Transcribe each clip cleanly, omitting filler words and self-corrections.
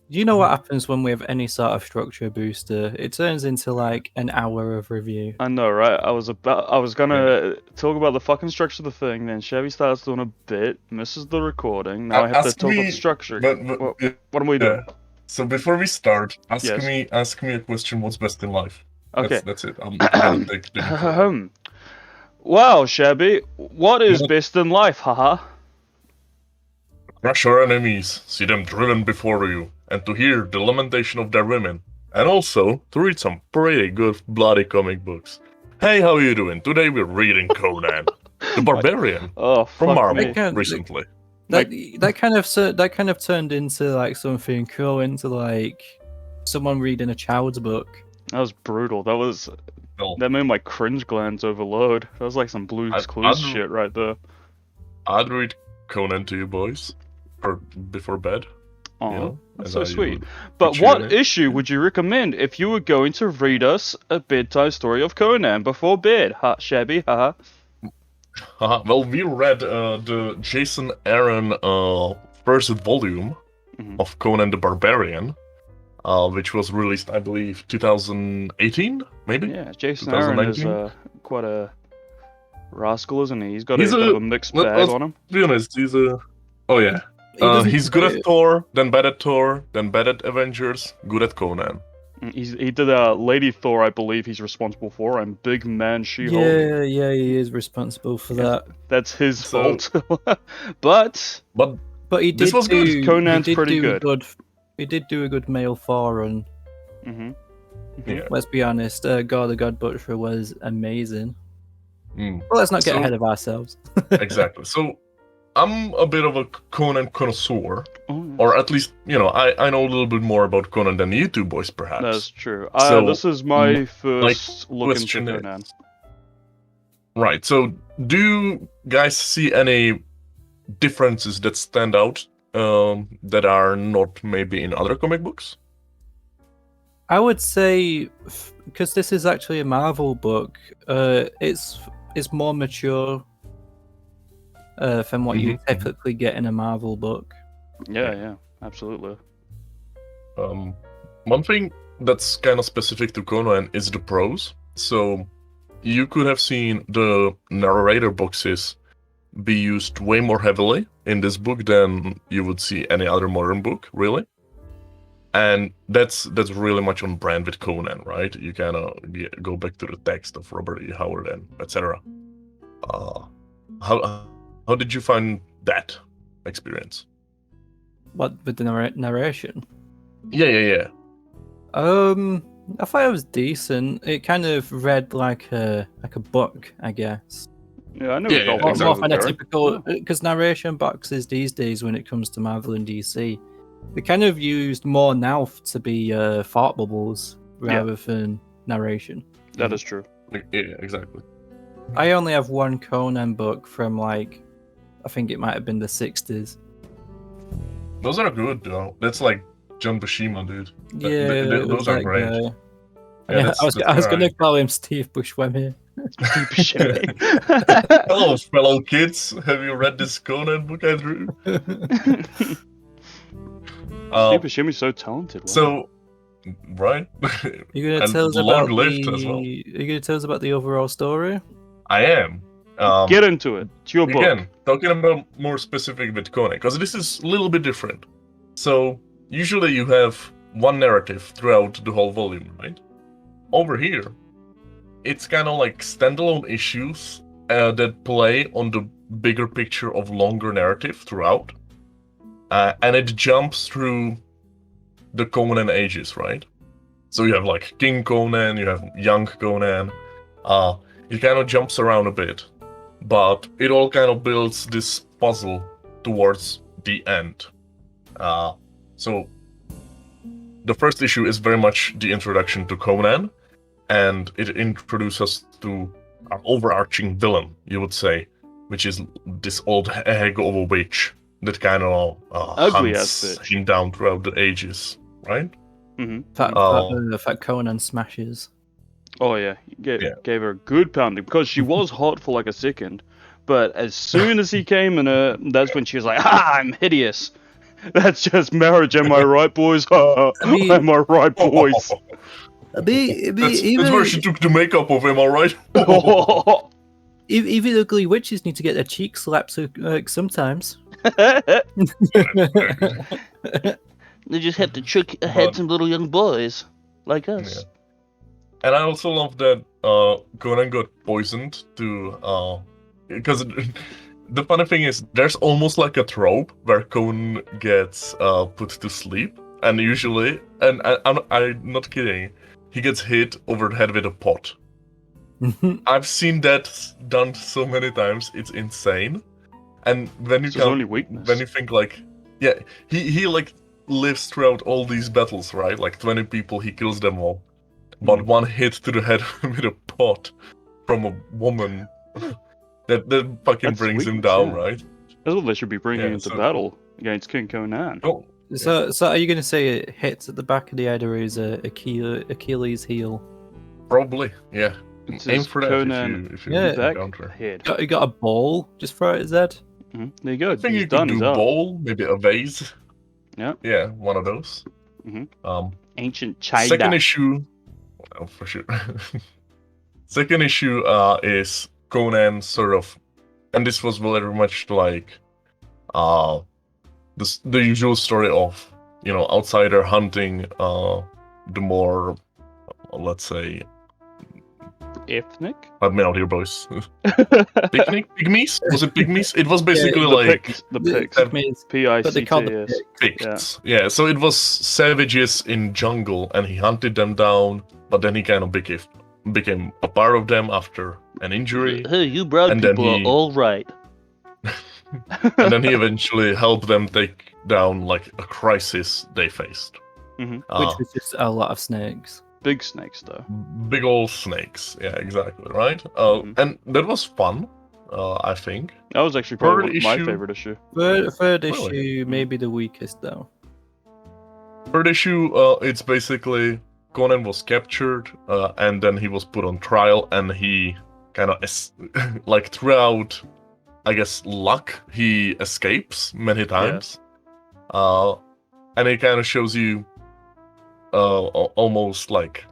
You know what happens when we have any sort of structure booster? It turns into like an hour of review. I know, right? I was Yeah. gonna talk about the fucking structure of the thing, then Chevy starts doing a bit, misses the recording. Now I have to Ask talk about the me, structure but, again. but What am we yeah. doing? So before we start, Yes. ask me a question. What's best in life? Okay. That's it. I'm gonna dig into that. Wow, Shabby, what is You best in life, haha? crush our enemies, see them driven before you, and to hear the lamentation of their women, and also to read some pretty good bloody comic books. Hey, how you doing? Today we're reading Conan, the Barbarian, Oh, from fuck Marvel me. recently. That kind of turned into like something cool, into like someone reading a child's book. That was brutal. Well, That made my cringe glands overload. That was like some Blue's Clues I'd, shit right there. I'd read Conan to you boys, or before bed. Aw, You know, that's as so I sweet. would But put you in what it. issue would you recommend if you were going to read us a bedtime story of Conan before bed? Ha, Shabby, haha. Well, we read the Jason Aaron first volume Mhm. of Conan the Barbarian, which was released, I believe, 2018, maybe. Yeah, Jason Aaron is 2019. quite a rascal, isn't he? He's got He's a bit of a a mixed bag let's on him. be honest. He's a oh yeah. He doesn't He's good at Thor, then bad at Thor, then bad at Avengers, good at Conan. He did Lady Thor, I believe he's responsible for, and Big Man She-Hulk. Yeah, he is responsible for that. That's his So- fault. But But he This did was good. do. Conan's he did pretty do good. A good. He did do a good male Thor run. hmm yeah. Let's be honest. God the God Butcher was amazing. Mm, Well, let's not get So- ahead of ourselves. exactly. So I'm a bit of a Conan connoisseur, Oh, yes. or at least I know a little bit more about Conan than you two boys, perhaps. That's true. So, This is my first look into question Conan. is- Right. So, do you guys see any differences that stand out that are not maybe in other comic books? I would say, because this is actually a Marvel book, it's more mature from what you Mhm. typically get in a Marvel book. Yeah, absolutely. One thing that's kind of specific to Conan is the prose. So, you could have seen the narrator boxes be used way more heavily in this book than you would see any other modern book, really. And that's really much on brand with Conan, right? You kind of go back to the text of Robert E. Howard and etc. How did you find that experience? What with the narration? Yeah. I thought it was decent. It kind of read like a book, I guess. Yeah, I never Yeah, felt yeah, More exactly. than a Gary. typical, because narration boxes these days, when it comes to Marvel and DC, they kind of used more now to be thought bubbles rather than narration. That is true. Yeah, exactly. I only have one Conan book from like, I think it might have been the 60s. Those are good though. That's like John Buscema, dude. Yeah, it was those are that great. guy. Yeah, that's- I was that's going to alright. call him Steve Buscemi. Hello, fellow kids. Have you read this Conan book I drew? Steve Buscemi's so talented. Wow. So, right? You're going to And tell us long about lived as well. You're going to tell us about the overall story? I am. Get into it. It's your book. Again, talking about more specific with Conan, because this is a little bit different. So, usually you have one narrative throughout the whole volume, right? Over here, it's kind of like standalone issues that play on the bigger picture of longer narrative throughout. And it jumps through the Conan ages, right? So you have like King Conan, you have young Conan. It kind of jumps around a bit, but it all kind of builds this puzzle towards the end. So the first issue is very much the introduction to Conan, and it introduces us to our overarching villain, you would say, which is this old hag of a witch that kind of Ugly hunts ass bitch. him down throughout the ages, right? That Conan smashes. Oh yeah, Yeah. gave her a good pounding because she was hot for like a second, but as soon as he came in her, that's when she was like, "Ha! I'm hideous," That's just marriage, am I right, boys? mean- Am I right, boys? That's where she took the makeup of him, alright? Even ugly witches need to get their cheeks slapped sometimes. They just have to trick But- some little young boys like us. Yeah. And I also love that Conan got poisoned to because the funny thing is there's almost like a trope where Conan gets put to sleep, and usually, and I'm not kidding, he gets hit over the head with a pot. I've seen that done so many times, it's insane. And when you It's his only weakness. when you think like, yeah, he like lives throughout all these battles, right? Like 20 people, he kills them all. But one hit to the head with a pot from a woman that fucking That's brings him weakness, down, yeah. right? That's what they should be bringing Yeah, into so- battle against King Conan. Oh, So are you going to say it hits at the back of the head or is a Achilles heel? probably, yeah. It's Aim his for that Conan if you Yeah. back encounter. head. You got a ball? Just throw it at his head? There you go. I think He's you done. could He's do up. bowl, maybe a vase. Yeah. Yeah, one of those. Mhm. Ancient China. Second issue, well, for sure. Second issue is Conan sort of, and this was very much like the usual story of outsider hunting the more, let's say, Ethnic? help me out here, boys. Pygmies? Was it pygmies? It was basically The like Picts. The Picts. But they call them Picts. Picts. Yeah, so it was savages in jungle, and he hunted them down, but then he kind of became a part of them after an injury, Hey, you brown And then people are he- all right. and then he eventually helped them take down like a crisis they faced. Mhm. Which was just a lot of snakes. Big snakes, though. Big old snakes. Yeah, exactly, right? Mhm. And that was fun, I think. That was actually probably Third one of my issue- favorite issue. Third Really? issue, maybe the weakest though. Third issue, it's basically Conan was captured, and then he was put on trial, and he kind of like throughout, I guess, luck, he escapes many times. And it kind of shows you, almost like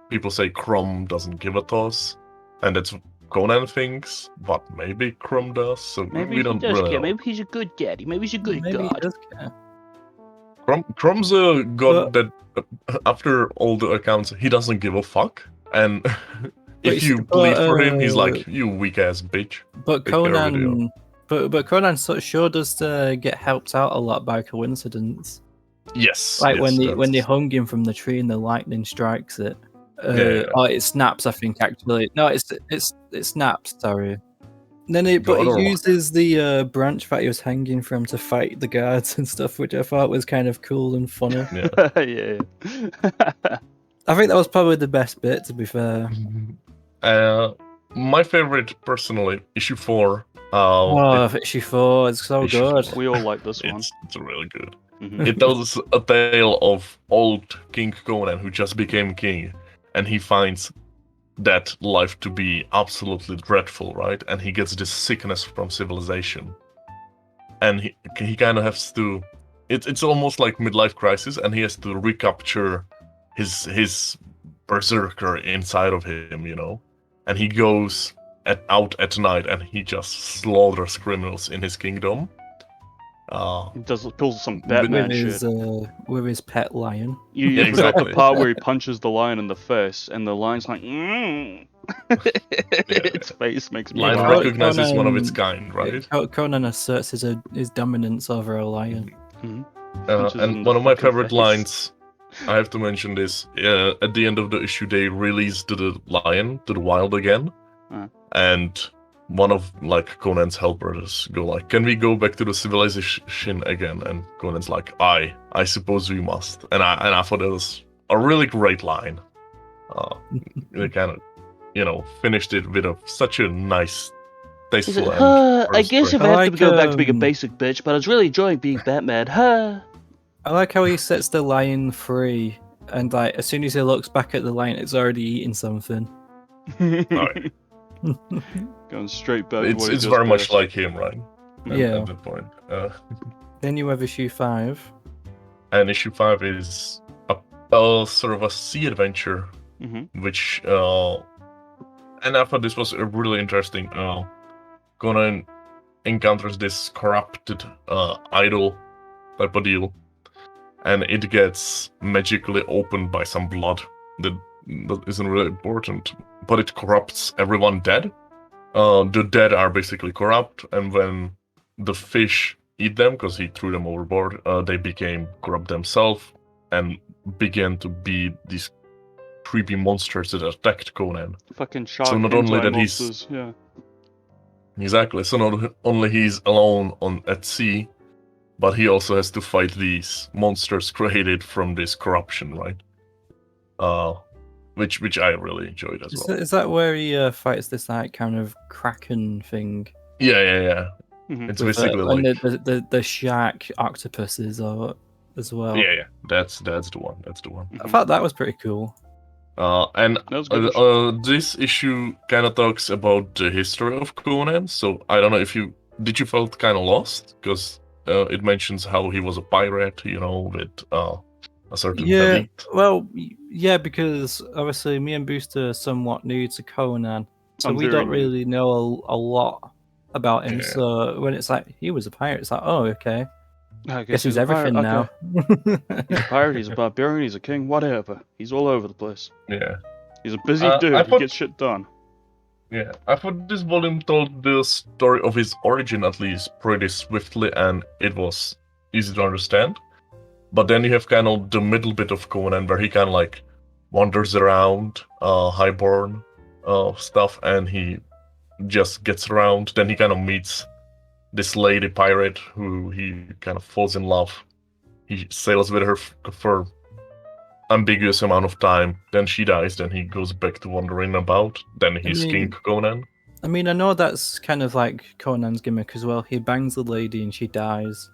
people say, Crom doesn't give a toss, and that's what Conan thinks, but maybe Crom does. So we don't really know. Maybe he's a good daddy. Maybe he's a good Maybe he god. does care. Crom's a god that, after all the accounts, he doesn't give a fuck. And if you plead for him, he's like, "You weak ass bitch." But Take care of it, Conan, but Conan sure does get helped out a lot by coincidence. Yes. Like yes, when they that's- hung him from the tree and the lightning strikes it. Yeah. Or it snaps, I think actually. No, it snaps. Sorry. And then it God or luck. uses the branch that he was hanging from to fight the guards and stuff, which I thought was kind of cool and funny. Yeah. yeah. I think that was probably the best bit, to be fair. My favorite, personally, issue 4. Oh, issue 4, it's so Issue good. 4. We all like this one. It's really good. Mhm. It tells a tale of old King Conan who just became king, and he finds that life to be absolutely dreadful, right? And he gets this sickness from civilization, and he kind of has to. It's almost like midlife crisis, and he has to recapture his berserker inside of him, and he goes out at night and he just slaughters criminals in his kingdom. He pulls some With Batman with his shit. pet lion. You Yeah, forgot the exactly. part where he punches the lion in the face, and the lion's like, its face makes me Lion laugh. recognizes one of its Conan- kind, right? Conan asserts his dominance over a lion. Punches in And the one of my fucking favorite face. lines, I have to mention this. At the end of the issue, they release the lion to the wild again, and one of Conan's helpers go like, "Can we go back to the civilization again?" And Conan's like, "I suppose we must." And I thought that was a really great line. They kind of, finished it with such a nice, tasteful end. for I the guess story. if I have to like, go back to being a um, basic bitch, but I was really enjoying being Batman. I like how he sets the lion free, and as soon as he looks back at the lion, it's already eating something. Alright. Going straight back. to what he It's does very much best. like him, right? Yeah. At that point. Then you have issue 5. and issue 5 is a sort of a sea adventure, which and I thought this was a really interesting. Conan encounters this corrupted idol type of deal, and it gets magically opened by some blood that isn't really important, but it corrupts everyone dead. The dead are basically corrupt, and when the fish eat them, because he threw them overboard, they became corrupt themselves and began to be these creepy monsters that attacked Conan. Fucking shark So not only hentai that monsters, yeah. Exactly. So not only he's alone at sea, but he also has to fight these monsters created from this corruption, right? Which I really enjoyed as well. Is that where he fights this like kind of kraken thing? Yeah. It's With, basically like the shark octopuses or as well. yeah. That's the one. That's the one. I thought that was pretty cool. And That was good. this issue kind of talks about the history of Conan. So I don't know if you felt kind of lost, because it mentions how he was a pirate, with a certain elite. Well, yeah, because obviously me and Booster are somewhat new to Conan, so we don't really know a lot about him. Yeah. So when it's like he was a pirate, it's like, oh, okay. I Guess he's everything now. He's a pirate, he's a barbarian, he's a king, whatever. He's all over the place. Yeah. He's a busy dude, he gets shit done. Yeah, I thought this volume told the story of his origin at least pretty swiftly, and it was easy to understand. But then you have kind of the middle bit of Conan where he kind of like wanders around highborn stuff, and he just gets around. Then he kind of meets this lady pirate who he kind of falls in love. He sails with her for ambiguous amount of time. Then she dies. Then he goes back to wandering about. Then he's King Conan. I mean, I know that's kind of like Conan's gimmick as well. He bangs the lady and she dies.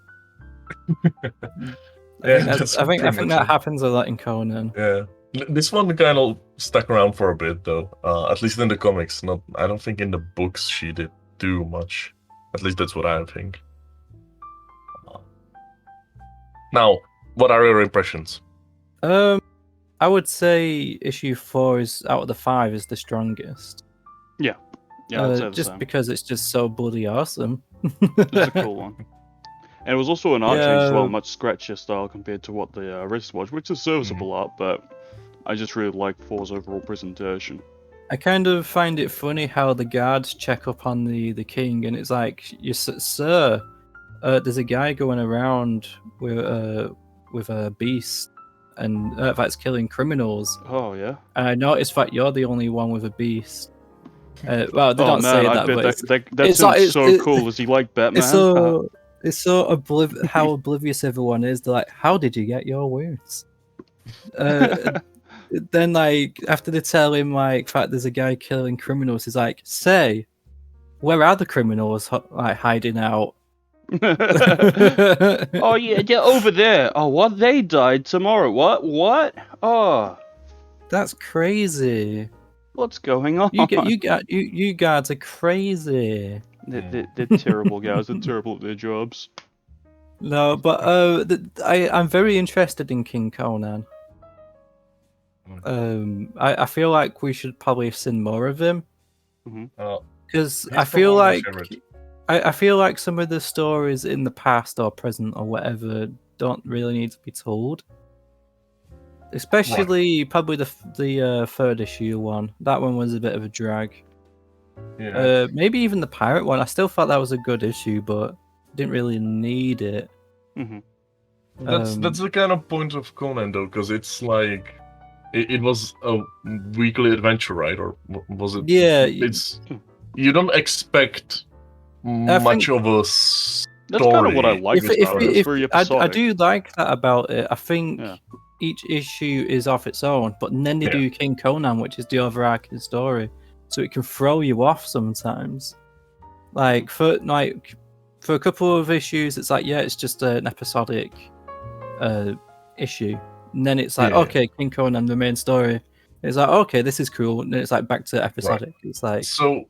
I think that happens a lot in Conan. Yeah, this one kind of stuck around for a bit though. At least in the comics. I don't think in the books she did do much. At least that's what I think. Now, what are your impressions? I would say issue 4 is out of the 5 is the strongest. Yeah, just because it's just so bloody awesome. It's a cool one. And it was also an art change as well, much scratchier style compared to what the rest was, which is serviceable art, but I just really like 4's overall presentation. I kind of find it funny how the guards check up on the king, and it's like, sir, there's a guy going around with a beast, and that's killing criminals. Oh yeah. And I noticed that you're the only one with a beast. Well, they don't say that, but that's so cool. Is he like Batman? It's so how oblivious everyone is. They're like, how did you get your wounds? Then, like, after they tell him, like, fact there's a guy killing criminals, he's like, say, where are the criminals like hiding out? Oh yeah, they're over there. Oh, what? They died tomorrow. What? Oh, that's crazy. What's going on? You guys are crazy. They're terrible guys. They're terrible at their jobs. No, but I'm very interested in King Conan. I feel like we should probably have seen more of him. Because I feel like some of the stories in the past or present or whatever don't really need to be told. Especially probably the third issue one. That one was a bit of a drag. Yeah. Maybe even the pirate one. I still thought that was a good issue, but didn't really need it. That's the kind of point of Conan though, because it's like it was a weekly adventure, right? Or was it? Yeah. You don't expect much of a story. That's kind of what I like. I do like that about it. I think each issue is off its own, but then they do King Conan, which is the overarching story, so it can throw you off sometimes. Like for a couple of issues, it's like it's just an episodic issue, and then it's like okay, King Conan, the main story. It's like okay, this is cool, and then it's like back to episodic. Right. It's like so.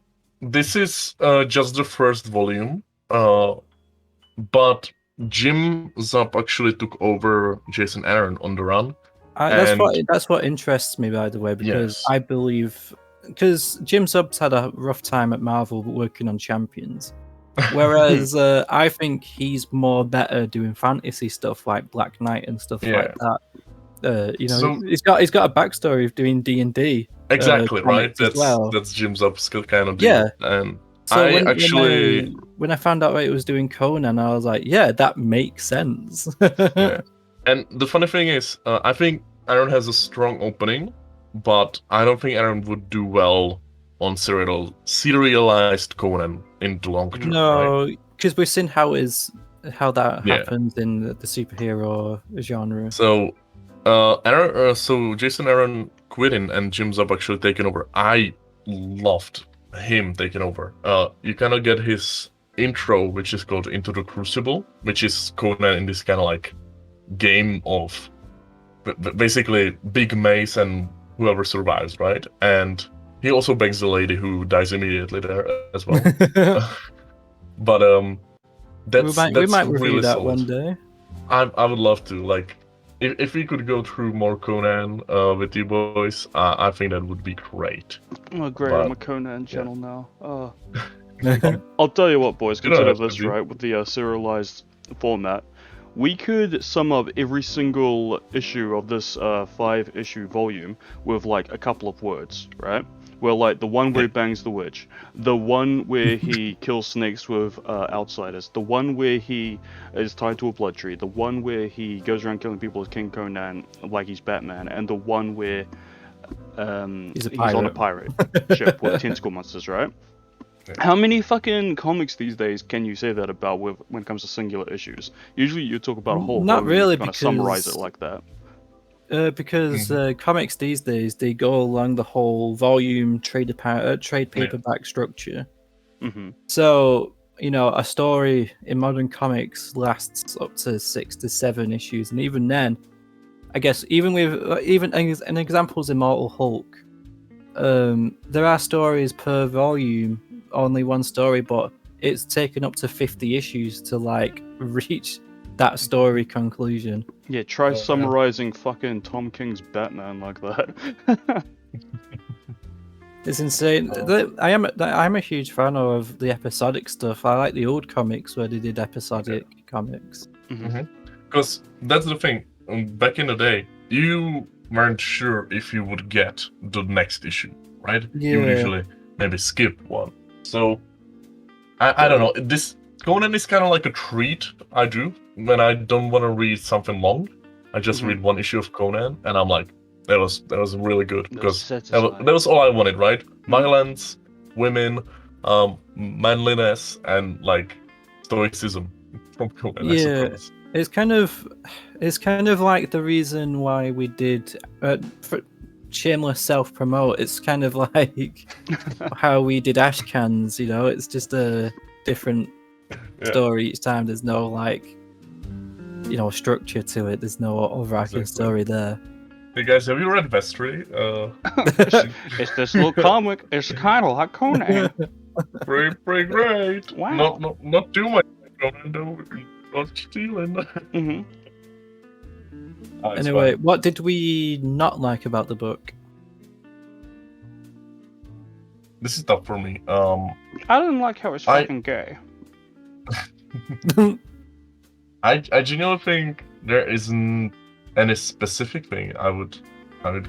This is just the first volume, but Jim Zub actually took over Jason Aaron on the run. That's what interests me, by the way, because I believe Jim Zub's had a rough time at Marvel working on Champions, whereas I think he's more better doing fantasy stuff like Black Knight and stuff like that. He's got a backstory of doing D&D. Exactly, right. That's Jim Zub's kind of deal. Yeah, and so when I found out it was doing Conan, I was like, yeah, that makes sense. And the funny thing is, I think Aaron has a strong opening, but I don't think Aaron would do well on serialized Conan in the long term. No, because we've seen how that happens in the superhero genre. So, Jason Aaron quitting and Jim Zub actually taking over. I loved him taking over. You kind of get his intro, which is called Into the Crucible, which is Conan in this kind of like game of basically big maze and whoever survives, right? And he also bangs the lady who dies immediately there as well. But we might really review that solid. one day. I would love to. Like, if we could go through more Conan with you boys, I think that would be great. Oh, great! I'm a Conan channel now. Oh. I'll tell you what, boys. Consider this, right? With the serialized format, we could sum up every single issue of this 5-issue volume with like a couple of words, right? Where like the one where he bangs the witch, the one where he kills snakes with outsiders, the one where he is tied to a blood tree, the one where he goes around killing people as King Conan like he's Batman, and the one where he's on a pirate ship with tentacle monsters, right? Yeah. How many fucking comics these days can you say that about when it comes to singular issues? Usually you talk about a whole Not really, kind of summarize it like that. Because comics these days, they go along the whole volume trade paperback structure. Mm-hmm. So, a story in modern comics lasts up to 6 to 7 issues, and even then, I guess even an example's Immortal Hulk. There are stories per volume, only one story, but it's taken up to 50 issues to like reach that story conclusion. Yeah, try summarizing fucking Tom King's Batman like that. It's insane. I'm a huge fan of the episodic stuff. I like the old comics where they did episodic comics. Because that's the thing. Back in the day, you weren't sure if you would get the next issue, right? Yeah. You would usually maybe skip one. So, I don't know. This Conan is kind of like a treat I do when I don't want to read something long. I just read one issue of Conan, and I'm like, that was really good, because that was all I wanted, right? Violence, women, manliness, and like stoicism from Conan. I suppose. It's kind of like the reason why we did shameless self-promote. It's kind of like how we did Ashcans, it's just a different story each time. There's no like structure to it. There's no overarching story there. Hey guys, have you read Vestry? It's this little comic. It's kind of like Conan. Pretty great. Wow. Not too much Conan though. Not stealing. Anyway, what did we not like about the book? This is tough for me. I didn't like how it's fucking gay. I genuinely think there isn't any specific thing I would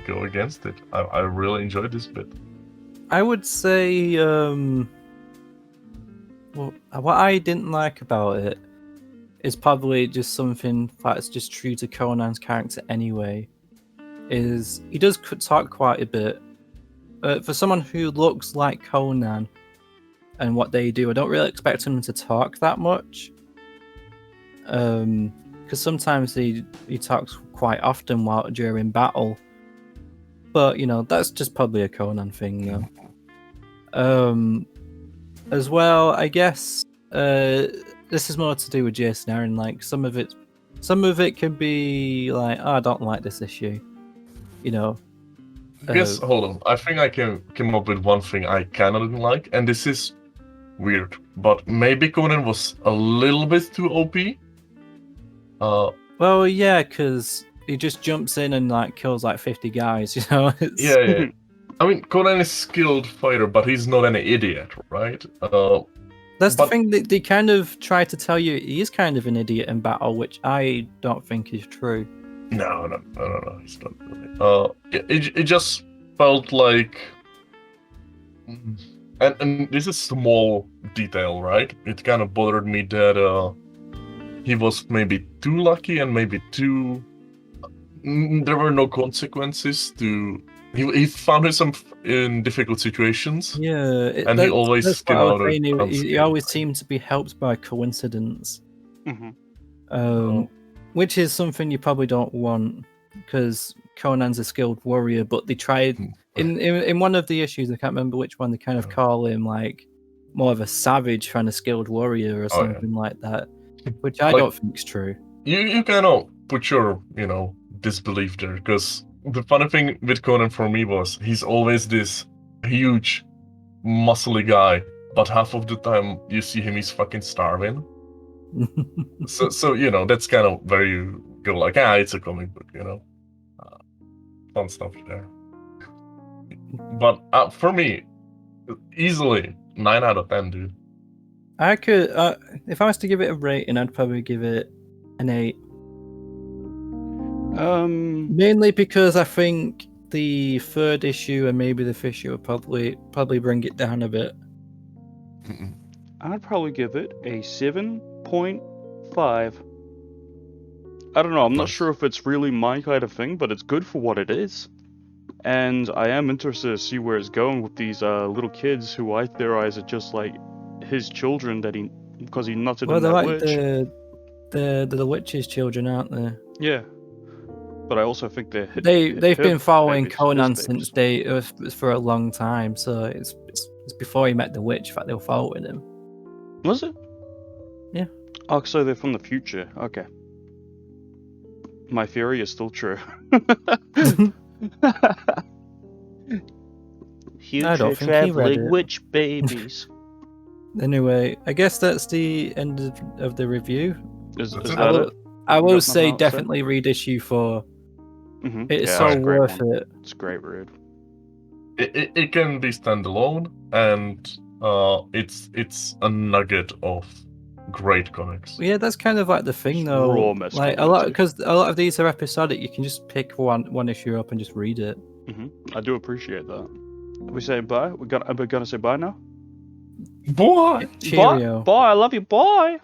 go against it. I really enjoyed this bit. I would say what I didn't like about it is probably just something that's just true to Conan's character anyway. Is he does talk quite a bit. For someone who looks like Conan and what they do, I don't really expect him to talk that much. Because sometimes he talks quite often during battle. But, that's just probably a Conan thing, though. As well, I guess this is more to do with Jason Aaron. Like, some of it can be like, I don't like this issue. Yes, hold on. I think I can come up with one thing I kind of didn't like, and this is weird, but maybe Conan was a little bit too OP. Well, yeah, because he just jumps in and like kills like 50 guys. Yeah. I mean, Conan is a skilled fighter, but he's not an idiot, right? That's the thing that they kind of try to tell you. He is kind of an idiot in battle, which I don't think is true. No, he's not. It just felt like, and this is small detail, right? It kind of bothered me that he was maybe too lucky and maybe too. There were no consequences to. He found himself in difficult situations. Yeah, and he always came out unscathed. He always seemed to be helped by coincidence. Which is something you probably don't want, because Conan's a skilled warrior. But they tried in one of the issues, I can't remember which one, they kind of call him like more of a savage than a skilled warrior or something like that, which I don't think is true. You cannot put your disbelief there, because the funny thing with Conan for me was he's always this huge, muscly guy, but half of the time you see him, he's fucking starving. so that's kind of where you go like, it's a comic book, fun stuff there. But for me, easily 9 out of 10, dude. I could, if I was to give it a rating, I'd probably give it an 8. Mainly because I think the 3rd issue and maybe the 5th issue would probably bring it down a bit. I'd probably give it a 7.5. I don't know, I'm not sure if it's really my kind of thing, but it's good for what it is. And I am interested to see where it's going with these little kids who I theorize are just like his children because he nutted in that like witch. the witch's children, aren't they? Yeah. But I also think they've been following Conan since for a long time, so it's before he met the witch. In fact, they were following him. Was it? Yeah. Oh, so they're from the future. Okay. My theory is still true. Future traveling witch babies. Anyway, I guess that's the end of the review. Is that it? I will say definitely read issue 4. It's so worth it. It's a great read. It can be standalone, and it's a nugget of great comics. Yeah, that's kind of like the thing, though. Like because a lot of these are episodic. You can just pick one issue up and just read it. I do appreciate that. Are we saying bye? Are we gonna say bye now? Bye. Cheerio. Bye. I love you. Bye.